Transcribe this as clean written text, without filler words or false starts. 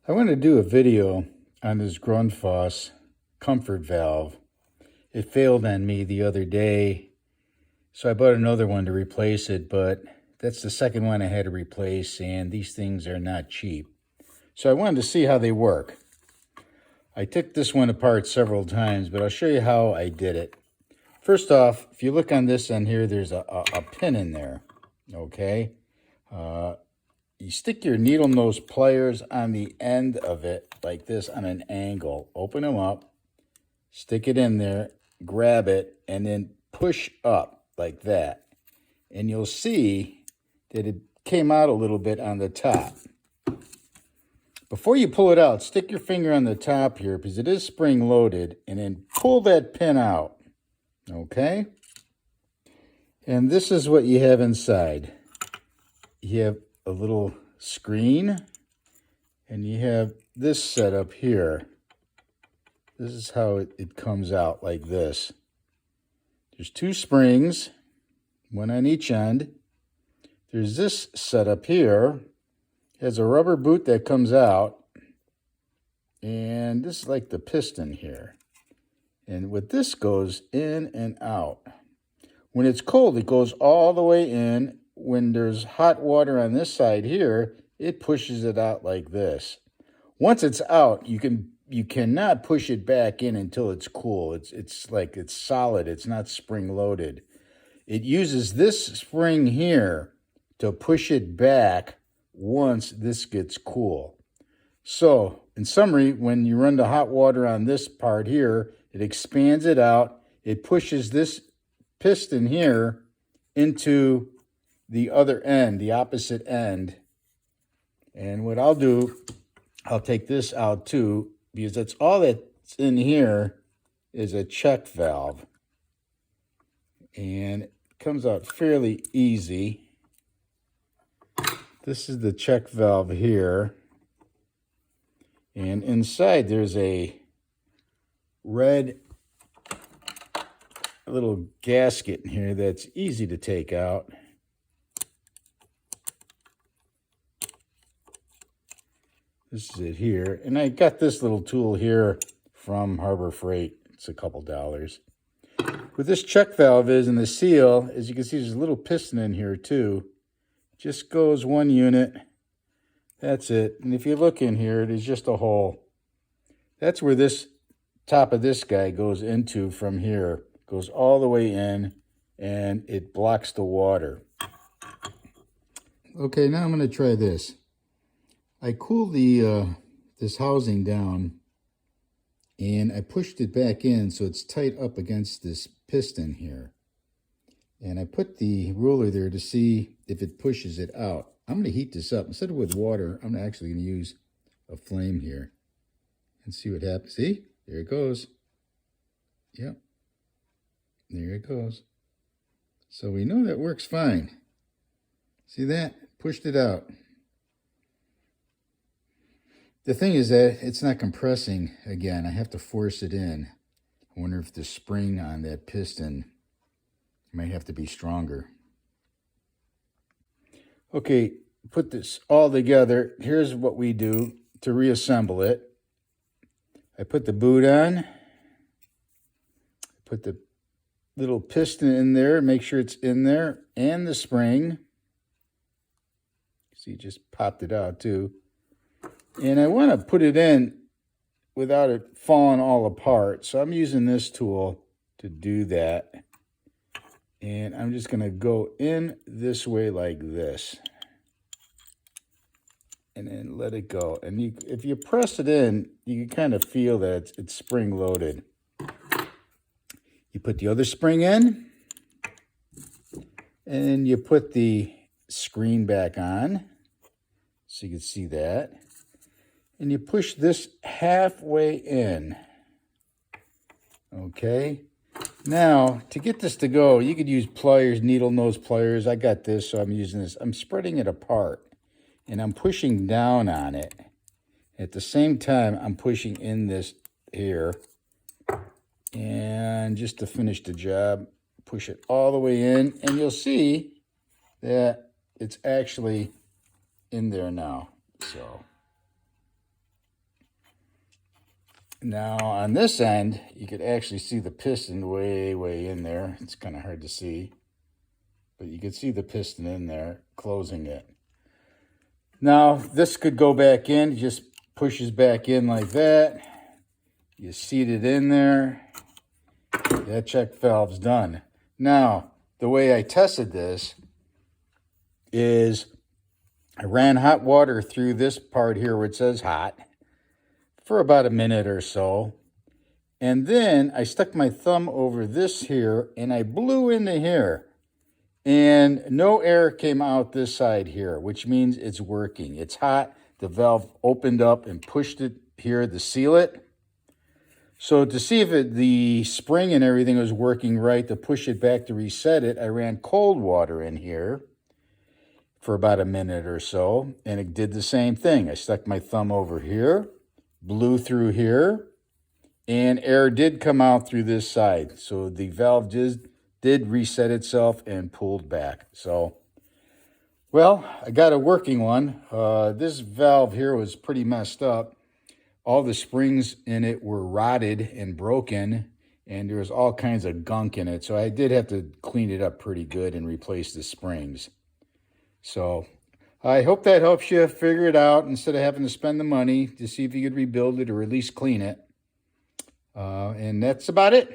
I want to do a video on this Grundfos Comfort valve. It failed on me the other day, so I bought another one to replace it, but that's the second one I had to replace, and these things are not cheap. So I wanted to see how they work. I took this one apart several times, but I'll show you how I did it. First off, if you look on this end here, there's a pin in there, okay? You stick your needle nose pliers on the end of it like this on an angle. Open them up, stick it in there, grab it, and then push up like that. And you'll see that it came out a little bit on the top. Before you pull it out, stick your finger on the top here because it is spring loaded, and then pull that pin out, okay? And this is what you have inside. You have a little screen, and you have this set up here. This is how it comes out like this. There's two springs, one on each end. There's this setup here. It has a rubber boot that comes out, and this is like the piston here. And with this goes in and out. When it's cold, it goes all the way in. When there's hot water on this side here, it pushes it out like this. Once it's out, you cannot push it back in until it's cool. It's like it's solid. It's not spring loaded. It uses this spring here to push it back once this gets cool. So, in summary, when you run the hot water on this part here, it expands it out. It pushes this piston here into the other end, the opposite end. And what I'll do, I'll take this out too, because that's all that's in here is a check valve. And it comes out fairly easy. This is the check valve here. And inside there's a red little gasket in here that's easy to take out. This is it here. And I got this little tool here from Harbor Freight. It's a couple dollars. What this check valve is, and the seal, as you can see, there's a little piston in here too. Just goes one unit. That's it. And if you look in here, it is just a hole. That's where this top of this guy goes into from here. Goes all the way in, and it blocks the water. Okay, now I'm going to try this. I cooled this housing down, and I pushed it back in so it's tight up against this piston here. And I put the ruler there to see if it pushes it out. I'm going to heat this up. Instead of with water, I'm actually going to use a flame here and see what happens. See? There it goes. Yep. There it goes. So we know that works fine. See that? Pushed it out. The thing is that it's not compressing again. I have to force it in. I wonder if the spring on that piston might have to be stronger. Okay, put this all together. Here's what we do to reassemble it. I put the boot on. Put the little piston in there. Make sure it's in there. And the spring. See, just popped it out too. And I want to put it in without it falling all apart. So I'm using this tool to do that. And I'm just going to go in this way like this. And then let it go. And if you press it in, you can kind of feel that it's spring loaded. You put the other spring in. And you put the screen back on. So you can see that. And you push this halfway in. Okay. Now, to get this to go, you could use pliers, needle nose pliers. I got this, so I'm using this. I'm spreading it apart, and I'm pushing down on it. At the same time, I'm pushing in this here. And just to finish the job, push it all the way in, and you'll see that it's actually in there now. So Now on this end, you could actually see the piston way in there. It's kind of hard to see, but you could see the piston in there, closing it. Now this could go back in, it just pushes back in like that. You seat it in there. That check valve's done. Now, the way I tested this is I ran hot water through this part here where it says hot for about a minute or so. And then I stuck my thumb over this here and I blew into here. And no air came out this side here, which means it's working. It's hot. The valve opened up and pushed it here to seal it. So to see if the spring and everything was working right, to push it back to reset it, I ran cold water in here for about a minute or so, and it did the same thing. I stuck my thumb over here, blew through here, and air did come out through this side. So the valve did reset itself and pulled back. So, well, I got a working one. This valve here was pretty messed up. All the springs in it were rotted and broken, and there was all kinds of gunk in it. So I did have to clean it up pretty good and replace the springs. So I hope that helps you figure it out instead of having to spend the money to see if you could rebuild it or at least clean it. And that's about it.